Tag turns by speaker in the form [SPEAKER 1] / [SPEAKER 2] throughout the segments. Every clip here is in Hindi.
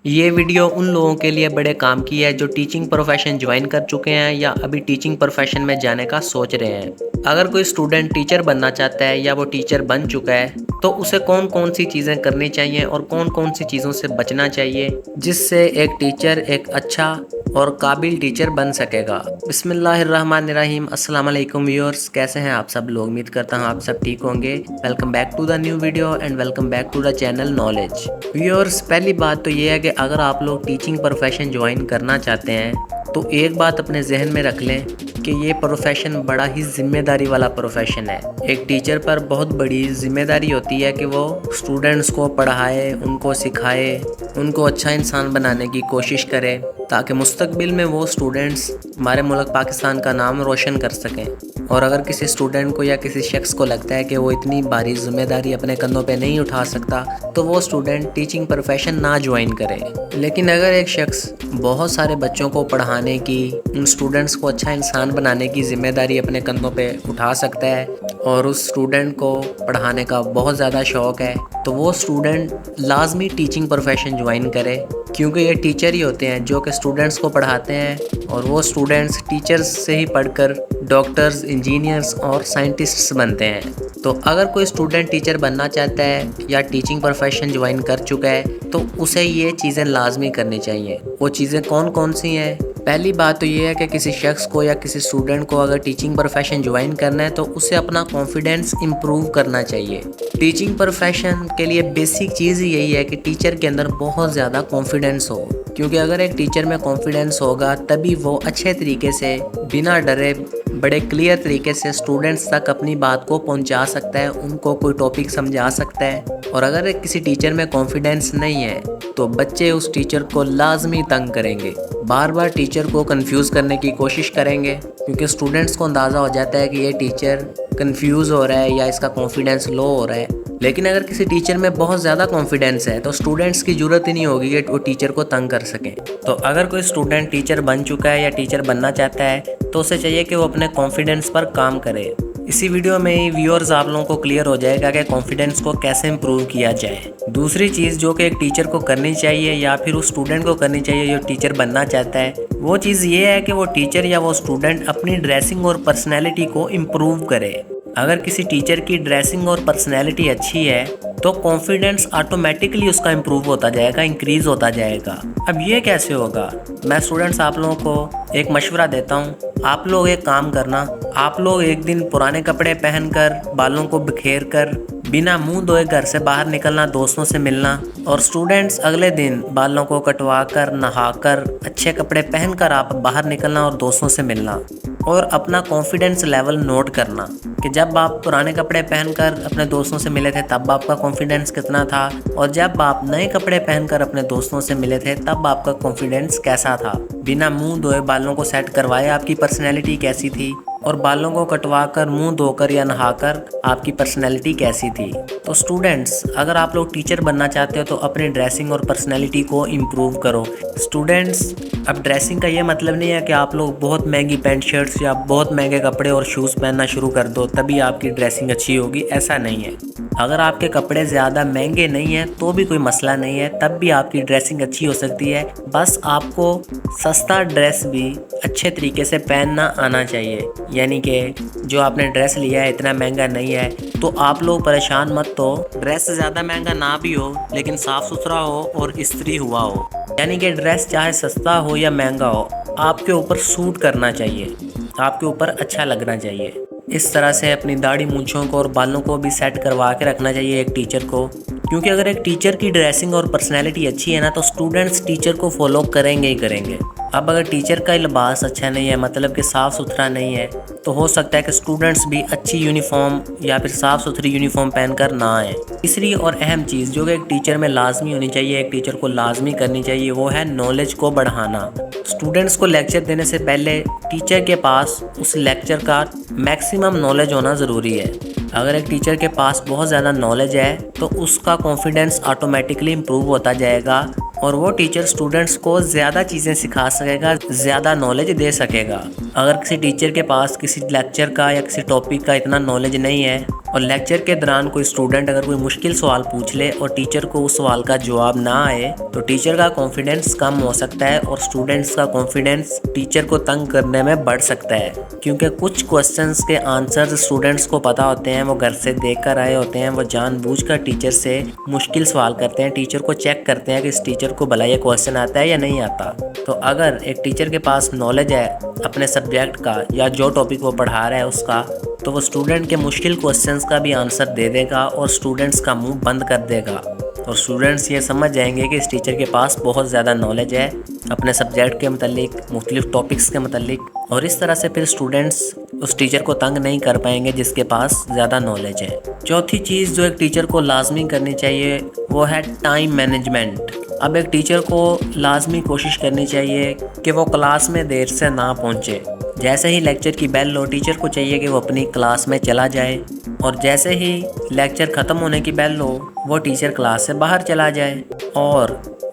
[SPEAKER 1] ये वीडियो उन लोगों के लिए बड़े काम की है जो टीचिंग प्रोफेशन ज्वाइन कर चुके हैं या अभी टीचिंग प्रोफेशन में जाने का सोच रहे हैं। अगर कोई स्टूडेंट टीचर बनना चाहता है या वो टीचर बन चुका है तो उसे कौन कौन सी चीज़ें करनी चाहिए और कौन कौन सी चीज़ों से बचना चाहिए जिससे एक टीचर एक अच्छा और काबिल टीचर बन सकेगा। बिस्मिल्लाहिर्रहमानिर्रहीम। अस्सलाम वालेकुम व्यूअर्स, कैसे हैं आप सब लोग? उम्मीद करता हूं आप सब ठीक होंगे। Welcome back to the new video and welcome back to the channel knowledge. Viewers, पहली बात तो ये है कि अगर आप लोग टीचिंग प्रोफेशन ज्वाइन करना चाहते हैं तो एक बात अपने जहन में रख लें कि ये प्रोफेशन बड़ा ही जिम्मेदारी वाला प्रोफेशन है। एक टीचर पर बहुत बड़ी जिम्मेदारी होती है कि वो स्टूडेंट्स को पढ़ाए, उनको सिखाए, उनको अच्छा इंसान बनाने की कोशिश करे ताकि मुस्तकबिल में वो स्टूडेंट्स हमारे मुल्क पाकिस्तान का नाम रोशन कर सकें। और अगर किसी स्टूडेंट को या किसी शख्स को लगता है कि वो इतनी भारी जिम्मेदारी अपने कंधों पे नहीं उठा सकता तो वो स्टूडेंट टीचिंग प्रोफेशन ना ज्वाइन करे। लेकिन अगर एक शख्स बहुत सारे बच्चों को पढ़ाने की, उन स्टूडेंट्स को अच्छा इंसान बनाने की जिम्मेदारी अपने कंधों पे उठा सकता है और उस स्टूडेंट को पढ़ाने का बहुत ज़्यादा शौक़ है तो वो स्टूडेंट लाजमी टीचिंग प्रोफेशन ज्वाइन करे, क्योंकि ये टीचर ही होते हैं जो कि स्टूडेंट्स को पढ़ाते हैं और वो स्टूडेंट्स टीचर्स से ही पढ़कर डॉक्टर्स, इंजीनियर्स और साइंटिस्ट्स बनते हैं। तो अगर कोई स्टूडेंट टीचर बनना चाहता है या टीचिंग प्रोफेशन ज्वाइन कर चुका है तो उसे ये चीज़ें लाजमी करनी चाहिए। वो चीज़ें कौन कौन सी हैं? पहली बात तो ये है कि किसी शख्स को या किसी स्टूडेंट को अगर टीचिंग प्रोफेशन ज्वाइन करना है तो उसे अपना कॉन्फिडेंस इम्प्रूव करना चाहिए। टीचिंग प्रोफेशन के लिए बेसिक चीज़ यही है कि टीचर के अंदर बहुत ज़्यादा कॉन्फिडेंस हो, क्योंकि अगर एक टीचर में कॉन्फिडेंस होगा तभी वो अच्छे तरीके से, बिना डरे, बड़े क्लियर तरीके से स्टूडेंट्स तक अपनी बात को पहुंचा सकता है, उनको कोई टॉपिक समझा सकता है। और अगर किसी टीचर में कॉन्फिडेंस नहीं है तो बच्चे उस टीचर को लाजमी तंग करेंगे, बार बार टीचर को कंफ्यूज करने की कोशिश करेंगे, क्योंकि स्टूडेंट्स को अंदाज़ा हो जाता है कि ये टीचर कंफ्यूज हो रहा है या इसका कॉन्फिडेंस लो हो रहा है। लेकिन अगर किसी टीचर में बहुत ज़्यादा कॉन्फिडेंस है तो स्टूडेंट्स की ज़रूरत ही नहीं होगी कि वो टीचर को तंग कर सकें। तो अगर कोई स्टूडेंट टीचर बन चुका है या टीचर बनना चाहता है तो उसे चाहिए कि वो अपने कॉन्फिडेंस पर काम करे। इसी वीडियो में ही व्यूअर्स आप लोगों को क्लियर हो जाएगा कि कॉन्फिडेंस को कैसे इंप्रूव किया जाए। दूसरी चीज़ जो कि एक टीचर को करनी चाहिए या फिर उस स्टूडेंट को करनी चाहिए जो टीचर बनना चाहता है, वो चीज़ ये है कि वो टीचर या वो स्टूडेंट अपनी ड्रेसिंग और पर्सनैलिटी को इम्प्रूव करे। अगर किसी टीचर की ड्रेसिंग और पर्सनैलिटी अच्छी है तो कॉन्फिडेंस ऑटोमेटिकली उसका इम्प्रूव होता जाएगा, इंक्रीज़ होता जाएगा। अब ये कैसे होगा? मैं स्टूडेंट्स आप लोगों को एक मशवरा देता हूँ। आप लोग एक काम करना, आप लोग एक दिन पुराने कपड़े पहनकर, बालों को बिखेर कर, बिना मुंह धोए घर से बाहर निकलना, दोस्तों से मिलना, और स्टूडेंट्स अगले दिन बालों को कटवा कर, नहाकर, अच्छे कपड़े पहनकर आप बाहर निकलना और दोस्तों से मिलना और अपना कॉन्फिडेंस लेवल नोट करना कि जब आप पुराने कपड़े पहनकर अपने दोस्तों से मिले थे तब आपका कॉन्फिडेंस कितना था और जब आप नए कपड़े पहनकर अपने दोस्तों से मिले थे तब आपका कॉन्फिडेंस कैसा था। बिना मुंह धोए बालों को सेट करवाए आपकी पर्सनैलिटी कैसी थी और बालों को कटवाकर, मुंह धोकर या नहाकर आपकी पर्सनैलिटी कैसी थी। तो स्टूडेंट्स, अगर आप लोग टीचर बनना चाहते हो तो अपनी ड्रेसिंग और पर्सनैलिटी को इम्प्रूव करो। स्टूडेंट्स, अब ड्रेसिंग का ये मतलब नहीं है कि आप लोग बहुत महंगी पैंट शर्ट्स या बहुत महंगे कपड़े और शूज़ पहनना शुरू कर दो तभी आपकी ड्रेसिंग अच्छी होगी, ऐसा नहीं है। अगर आपके कपड़े ज़्यादा महंगे नहीं हैं तो भी कोई मसला नहीं है, तब भी आपकी ड्रेसिंग अच्छी हो सकती है। बस आपको सस्ता ड्रेस भी अच्छे तरीके से पहनना आना चाहिए, यानी कि जो आपने ड्रेस लिया है इतना महंगा नहीं है तो आप लोग परेशान मत हो। ड्रेस ज़्यादा महंगा ना भी हो लेकिन साफ़ सुथरा हो और इस्त्री हुआ हो, यानी कि ड्रेस चाहे सस्ता हो या महंगा हो आपके ऊपर सूट करना चाहिए, आपके ऊपर अच्छा लगना चाहिए। इस तरह से अपनी दाढ़ी, मूंछों को और बालों को भी सेट करवा के रखना चाहिए एक टीचर को, क्योंकि अगर एक टीचर की ड्रेसिंग और पर्सनैलिटी अच्छी है ना तो स्टूडेंट्स टीचर को फॉलो करेंगे ही करेंगे। अब अगर टीचर का लिबास अच्छा नहीं है, मतलब कि साफ़ सुथरा नहीं है, तो हो सकता है कि स्टूडेंट्स भी अच्छी यूनिफॉर्म या फिर साफ़ सुथरी यूनिफॉर्म पहनकर ना आए। तीसरी और अहम चीज़ जो कि एक टीचर में लाजमी होनी चाहिए, एक टीचर को लाजमी करनी चाहिए, वो है नॉलेज को बढ़ाना। स्टूडेंट्स को लेक्चर देने से पहले टीचर के पास उस लेक्चर का मैक्सिमम नॉलेज होना ज़रूरी है। अगर एक टीचर के पास बहुत ज़्यादा नॉलेज है तो उसका कॉन्फिडेंस ऑटोमेटिकली इम्प्रूव होता जाएगा और वो टीचर स्टूडेंट्स को ज़्यादा चीज़ें सिखा सकेगा, ज़्यादा नॉलेज दे सकेगा। अगर किसी टीचर के पास किसी लेक्चर का या किसी टॉपिक का इतना नॉलेज नहीं है और लेक्चर के दौरान कोई स्टूडेंट अगर कोई मुश्किल सवाल पूछ ले और टीचर को उस सवाल का जवाब ना आए तो टीचर का कॉन्फिडेंस कम हो सकता है और स्टूडेंट्स का कॉन्फिडेंस टीचर को तंग करने में बढ़ सकता है, क्योंकि कुछ क्वेश्चंस के आंसर्स स्टूडेंट्स को पता होते हैं, वो घर से देख कर आए होते हैं, वो जानबूझकर टीचर से मुश्किल सवाल करते हैं, टीचर को चेक करते हैं कि इस टीचर को भला ये क्वेश्चन आता है या नहीं आता। तो अगर एक टीचर के पास नॉलेज है अपने सब्जेक्ट का या जो टॉपिक वो पढ़ा रहा है उसका, तो वो स्टूडेंट के मुश्किल क्वेश्चंस का भी आंसर दे देगा और स्टूडेंट्स का मुंह बंद कर देगा और स्टूडेंट्स ये समझ जाएंगे कि इस टीचर के पास बहुत ज़्यादा नॉलेज है अपने सब्जेक्ट के मतलब मुख्तलिफ टॉपिक्स के मतलब, और इस तरह से फिर स्टूडेंट्स उस टीचर को तंग नहीं कर पाएंगे जिसके पास ज़्यादा नॉलेज है। चौथी चीज़ जो एक टीचर को लाजमी करनी चाहिए वो है टाइम मैनेजमेंट। अब एक टीचर को लाजमी कोशिश करनी चाहिए कि वो क्लास में देर से ना पहुँचे। जैसे ही लेक्चर की बेल हो टीचर को चाहिए कि वो अपनी क्लास में चला जाए और जैसे ही लेक्चर ख़त्म होने की बेल हो वो टीचर क्लास से बाहर चला जाए। और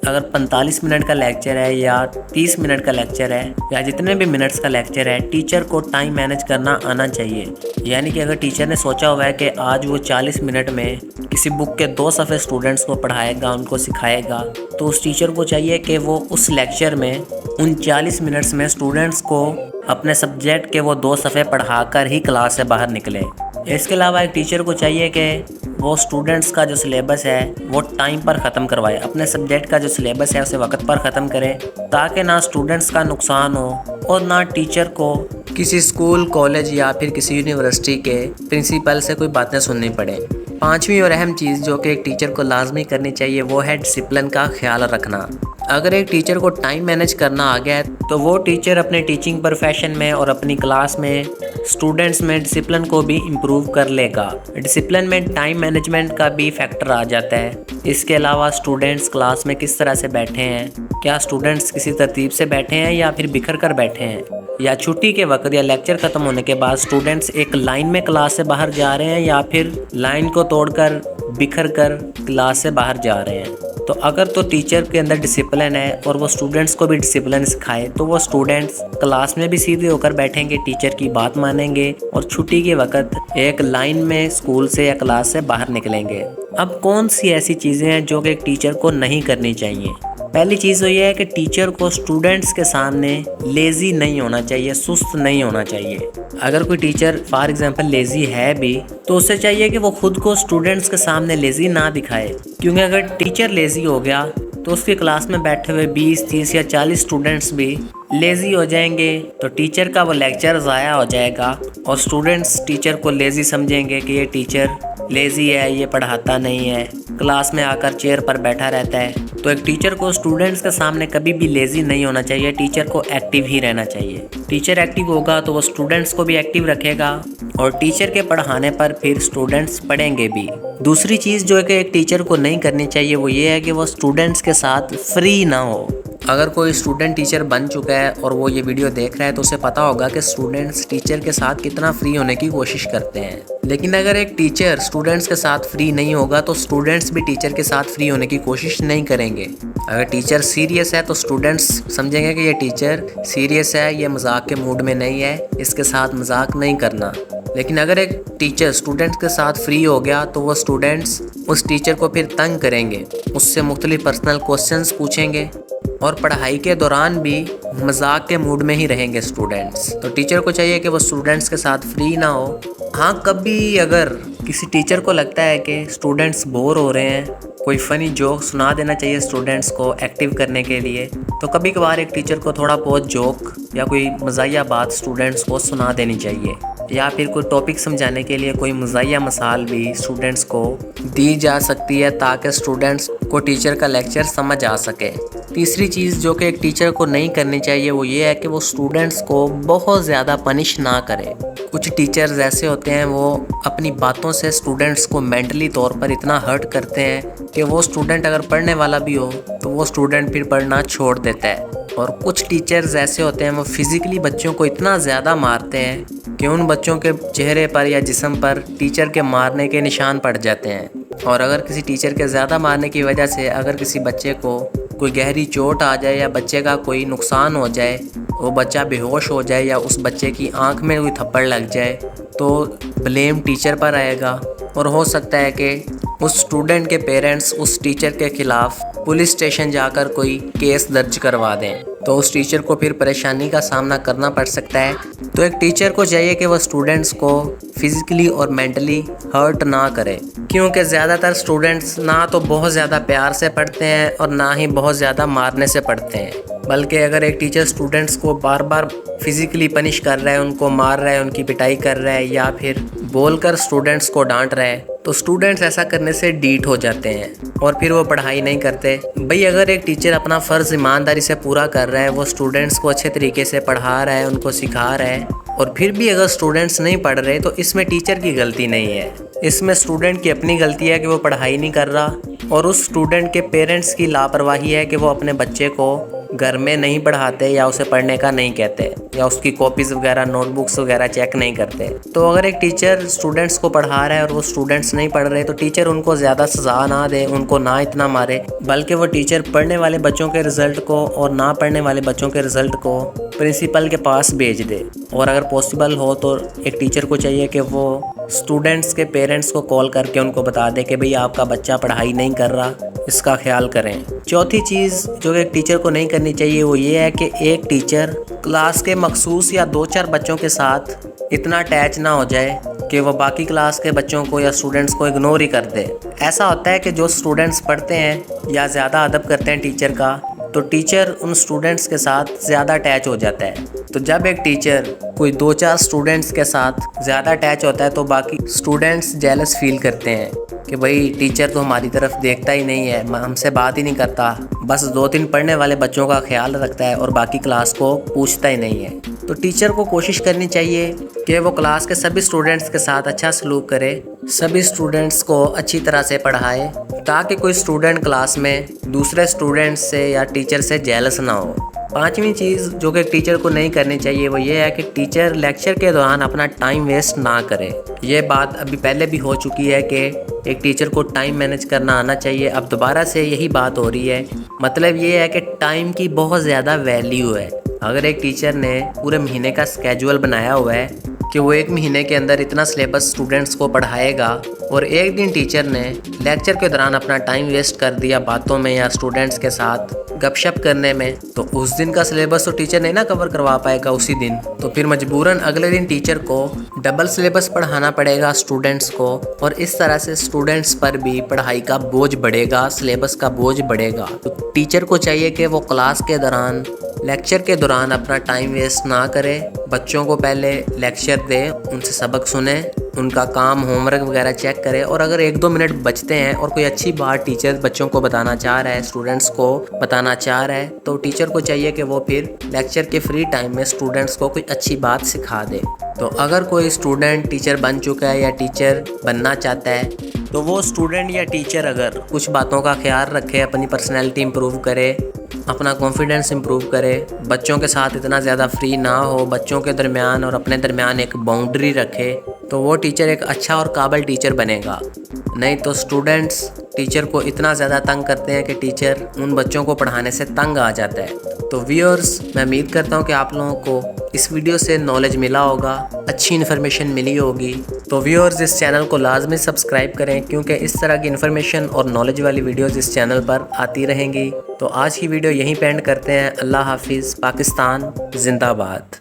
[SPEAKER 1] अगर 45 मिनट का लेक्चर है या 30 मिनट का लेक्चर है या जितने भी मिनट्स का लेक्चर है, टीचर को टाइम मैनेज करना आना चाहिए। यानी कि अगर टीचर ने सोचा हुआ है कि आज वो 40 मिनट में किसी बुक के 2 सफ़े स्टूडेंट्स को पढ़ाएगा, उनको सिखाएगा, तो उस टीचर को चाहिए कि वो उस लेक्चर में उन 40 मिनट्स में स्टूडेंट्स को अपने सब्जेक्ट के वो 2 सफ़े पढ़ाकर ही क्लास से बाहर निकले। इसके अलावा एक टीचर को चाहिए कि वो स्टूडेंट्स का जो सिलेबस है वो टाइम पर ख़त्म करवाए, अपने सब्जेक्ट का जो सिलेबस है उसे वक्त पर ख़त्म करे, ताकि ना स्टूडेंट्स का नुकसान हो और ना टीचर को किसी स्कूल, कॉलेज या फिर किसी यूनिवर्सिटी के प्रिंसिपल से कोई बातें सुननी पड़े। पांचवी और अहम चीज़ जो कि एक टीचर को लाजमी करनी चाहिए वो है डिसिप्लिन का ख्याल रखना। अगर एक टीचर को टाइम मैनेज करना आ गया है तो वो टीचर अपने टीचिंग प्रोफेशन में और अपनी क्लास में स्टूडेंट्स में डिसिप्लिन को भी इम्प्रूव कर लेगा। डिसिप्लिन में टाइम मैनेजमेंट का भी फैक्टर आ जाता है। इसके अलावा स्टूडेंट्स क्लास में किस तरह से बैठे हैं, क्या स्टूडेंट्स किसी तरतीब से बैठे हैं या फिर बिखर कर बैठे हैं, या छुट्टी के वक्त या लेक्चर ख़त्म होने के बाद स्टूडेंट्स एक लाइन में क्लास से बाहर जा रहे हैं या फिर लाइन को तोड़कर बिखर कर क्लास से बाहर जा रहे हैं। तो अगर तो टीचर के अंदर डिसिप्लिन है और वो स्टूडेंट्स को भी डिसिप्लिन सिखाए तो वो स्टूडेंट्स क्लास में भी सीधे होकर बैठेंगे, टीचर की बात मानेंगे और छुट्टी के वक्त एक लाइन में स्कूल से या क्लास से बाहर निकलेंगे। अब कौन सी ऐसी चीज़ें हैं जो कि एक टीचर को नहीं करनी चाहिए? पहली चीज़ तो ये है कि टीचर को स्टूडेंट्स के सामने लेज़ी नहीं होना चाहिए, सुस्त नहीं होना चाहिए। अगर कोई टीचर फॉर एग्जांपल लेज़ी है भी तो उसे चाहिए कि वो खुद को स्टूडेंट्स के सामने लेज़ी ना दिखाए, क्योंकि अगर टीचर लेज़ी हो गया तो उसकी क्लास में बैठे हुए 20, 30 या 40 स्टूडेंट्स भी लेज़ी हो जाएंगे, तो टीचर का वो लेक्चर ज़ाया हो जाएगा और स्टूडेंट्स टीचर को लेज़ी समझेंगे कि ये टीचर लेज़ी है, ये पढ़ाता नहीं है, क्लास में आकर चेयर पर बैठा रहता है। तो एक टीचर को स्टूडेंट्स के सामने कभी भी लेज़ी नहीं होना चाहिए, टीचर को एक्टिव ही रहना चाहिए। टीचर एक्टिव होगा तो वो स्टूडेंट्स को भी एक्टिव रखेगा और टीचर के पढ़ाने पर फिर स्टूडेंट्स पढ़ेंगे भी। दूसरी चीज़ जो है कि एक टीचर को नहीं करनी चाहिए वो ये है कि वो स्टूडेंट्स के साथ फ्री ना हो। अगर कोई स्टूडेंट टीचर बन चुका है और वो ये वीडियो देख रहा है तो उसे पता होगा कि स्टूडेंट्स टीचर के साथ कितना फ्री होने की कोशिश करते हैं। लेकिन अगर एक टीचर स्टूडेंट्स के साथ फ्री नहीं होगा तो स्टूडेंट्स भी टीचर के साथ फ्री होने की कोशिश नहीं करेंगे। अगर टीचर सीरियस है तो स्टूडेंट्स समझेंगे कि ये टीचर सीरियस है, ये मजाक के मूड में नहीं है, इसके साथ मजाक नहीं करना। लेकिन अगर एक टीचर स्टूडेंट्स के साथ फ्री हो गया तो वो स्टूडेंट्स उस टीचर को फिर तंग करेंगे, उससे मुख्तलिफ पर्सनल क्वेश्चंस पूछेंगे और पढ़ाई के दौरान भी मजाक के मूड में ही रहेंगे स्टूडेंट्स। तो टीचर को चाहिए कि वो स्टूडेंट्स के साथ फ्री ना हो। हाँ, कभी अगर किसी टीचर को लगता है कि स्टूडेंट्स बोर हो रहे हैं, कोई फ़नी जोक सुना देना चाहिए स्टूडेंट्स को एक्टिव करने के लिए, तो कभी कभार एक टीचर को थोड़ा बहुत जोक या कोई मज़ाहिया बात स्टूडेंट्स को सुना देनी चाहिए, या फिर कोई टॉपिक समझाने के लिए कोई मज़ाहिया मिसाल भी स्टूडेंट्स को दी जा सकती है ताकि स्टूडेंट्स को टीचर का लेक्चर समझ आ सके। तीसरी चीज़ जो कि एक टीचर को नहीं करनी चाहिए वो ये है कि वो स्टूडेंट्स को बहुत ज़्यादा पनिश ना करे। कुछ टीचर्स ऐसे होते हैं वो अपनी बातों से स्टूडेंट्स को मेंटली तौर पर इतना हर्ट करते हैं कि वो स्टूडेंट अगर पढ़ने वाला भी हो तो वो स्टूडेंट फिर पढ़ना छोड़ देता है। और कुछ टीचर्स ऐसे होते हैं वो फिज़िकली बच्चों को इतना ज़्यादा मारते हैं कि उन बच्चों के चेहरे पर या जिस्म पर टीचर के मारने के निशान पड़ जाते हैं। और अगर किसी टीचर के ज़्यादा मारने की वजह से अगर किसी बच्चे को कोई गहरी चोट आ जाए या बच्चे का कोई नुकसान हो जाए, वो बच्चा बेहोश हो जाए या उस बच्चे की आंख में कोई थप्पड़ लग जाए, तो ब्लेम टीचर पर आएगा। और हो सकता है कि उस स्टूडेंट के पेरेंट्स उस टीचर के ख़िलाफ़ पुलिस स्टेशन जाकर कोई केस दर्ज करवा दें, तो उस टीचर को फिर परेशानी का सामना करना पड़ सकता है। तो एक टीचर को चाहिए कि वह स्टूडेंट्स को फिज़िकली और मेंटली हर्ट ना करे, क्योंकि ज़्यादातर स्टूडेंट्स ना तो बहुत ज़्यादा प्यार से पढ़ते हैं और ना ही बहुत ज़्यादा मारने से पढ़ते हैं। बल्कि अगर एक टीचर स्टूडेंट्स को बार बार फिज़िकली पनिश कर रहा है, उनको मार रहा है, उनकी पिटाई कर रहा है या फिर बोलकर स्टूडेंट्स को डांट रहा है, तो स्टूडेंट्स ऐसा करने से डीट हो जाते हैं और फिर वो पढ़ाई नहीं करते। भाई अगर एक टीचर अपना फ़र्ज़ ईमानदारी से पूरा कर रहा है, वो स्टूडेंट्स को अच्छे तरीके से पढ़ा रहा है, उनको सिखा रहा है, और फिर भी अगर स्टूडेंट्स नहीं पढ़ रहे, तो इसमें टीचर की गलती नहीं है, इसमें स्टूडेंट की अपनी गलती है कि वो पढ़ाई नहीं कर रहा, और उस स्टूडेंट के पेरेंट्स की लापरवाही है कि वो अपने बच्चे को घर में नहीं पढ़ाते या उसे पढ़ने का नहीं कहते या उसकी कॉपीज़ वगैरह नोटबुक्स वगैरह चेक नहीं करते। तो अगर एक टीचर स्टूडेंट्स को पढ़ा रहा है और वो स्टूडेंट्स नहीं पढ़ रहे, तो टीचर उनको ज़्यादा सज़ा ना दे, उनको ना इतना मारे, बल्कि वो टीचर पढ़ने वाले बच्चों के रिज़ल्ट को और ना पढ़ने वाले बच्चों के रिज़ल्ट को प्रिंसिपल के पास भेज दे। और अगर पॉसिबल हो तो एक टीचर को चाहिए कि वो स्टूडेंट्स के पेरेंट्स को कॉल करके उनको बता दे कि भाई आपका बच्चा पढ़ाई नहीं कर रहा, इसका ख्याल करें। चौथी चीज़ जो एक टीचर को नहीं करनी चाहिए वो ये है कि एक टीचर क्लास के मखसूस या 2-4 बच्चों के साथ इतना अटैच ना हो जाए कि वो बाकी क्लास के बच्चों को या स्टूडेंट्स को इग्नोर ही कर दे। ऐसा होता है कि जो स्टूडेंट्स पढ़ते हैं या ज़्यादा अदब करते हैं टीचर का, तो टीचर उन स्टूडेंट्स के साथ ज़्यादा अटैच हो जाता है। तो जब एक टीचर कोई 2-4 स्टूडेंट्स के साथ ज़्यादा अटैच होता है, तो बाकी स्टूडेंट्स जेलस फील करते हैं कि भाई टीचर तो हमारी तरफ देखता ही नहीं है, हमसे बात ही नहीं करता, बस 2-3 पढ़ने वाले बच्चों का ख्याल रखता है और बाकी क्लास को पूछता ही नहीं है। तो टीचर को कोशिश करनी चाहिए कि वो क्लास के सभी स्टूडेंट्स के साथ अच्छा सलूक करे, सभी स्टूडेंट्स को अच्छी तरह से पढ़ाए, ताकि कोई स्टूडेंट क्लास में दूसरे स्टूडेंट्स से या टीचर से जेलस ना हो। 5वीं चीज़ जो कि एक टीचर को नहीं करनी चाहिए वो ये है कि टीचर लेक्चर के दौरान अपना टाइम वेस्ट ना करे। ये बात अभी पहले भी हो चुकी है कि एक टीचर को टाइम मैनेज करना आना चाहिए, अब दोबारा से यही बात हो रही है। मतलब ये है कि टाइम की बहुत ज़्यादा वैल्यू है। अगर एक टीचर ने पूरे महीने का स्केड्यूल बनाया हुआ है कि वो 1 महीने के अंदर इतना सिलेबस स्टूडेंट्स को पढ़ाएगा, और एक दिन टीचर ने लेक्चर के दौरान अपना टाइम वेस्ट कर दिया बातों में या स्टूडेंट्स के साथ गपशप करने में, तो उस दिन का सिलेबस तो टीचर नहीं ना कवर करवा पाएगा उसी दिन। तो फिर मजबूरन अगले दिन टीचर को डबल सिलेबस पढ़ाना पड़ेगा स्टूडेंट्स को, और इस तरह से स्टूडेंट्स पर भी पढ़ाई का बोझ बढ़ेगा, सिलेबस का बोझ बढ़ेगा। तो टीचर को चाहिए कि वो क्लास के दौरान, लेक्चर के दौरान अपना टाइम वेस्ट ना करे, बच्चों को पहले लेक्चर दे, उनसे सबक सुने, उनका काम होमवर्क वगैरह चेक करे, और अगर 1-2 मिनट बचते हैं और कोई अच्छी बात टीचर बच्चों को बताना चाह रहा है, स्टूडेंट्स को बताना चाह रहा है, तो टीचर को चाहिए कि वो फिर लेक्चर के फ्री टाइम में स्टूडेंट्स को कोई अच्छी बात सिखा दे। तो अगर कोई स्टूडेंट टीचर बन चुका है या टीचर बनना चाहता है, तो वो स्टूडेंट या टीचर अगर कुछ बातों का ख्याल रखे, अपनी पर्सनैलिटी इम्प्रूव करे, अपना कॉन्फिडेंस इम्प्रूव करे, बच्चों के साथ इतना ज़्यादा फ्री ना हो, बच्चों के दरमियान और अपने दरमियान एक बाउंड्री रखे, तो वो टीचर एक अच्छा और काबिल टीचर बनेगा। नहीं तो स्टूडेंट्स टीचर को इतना ज़्यादा तंग करते हैं कि टीचर उन बच्चों को पढ़ाने से तंग आ जाता है। तो व्यूअर्स, मैं उम्मीद करता हूँ कि आप लोगों को इस वीडियो से नॉलेज मिला होगा, अच्छी इन्फॉर्मेशन मिली होगी। तो व्यूअर्स, इस चैनल को लाजमी सब्सक्राइब करें, क्योंकि इस तरह की इन्फॉर्मेशन और नॉलेज वाली वीडियोज़ इस चैनल पर आती रहेंगी। तो आज की वीडियो यहीं पे एंड करते हैं। अल्लाह हाफिज़। पाकिस्तान जिंदाबाद।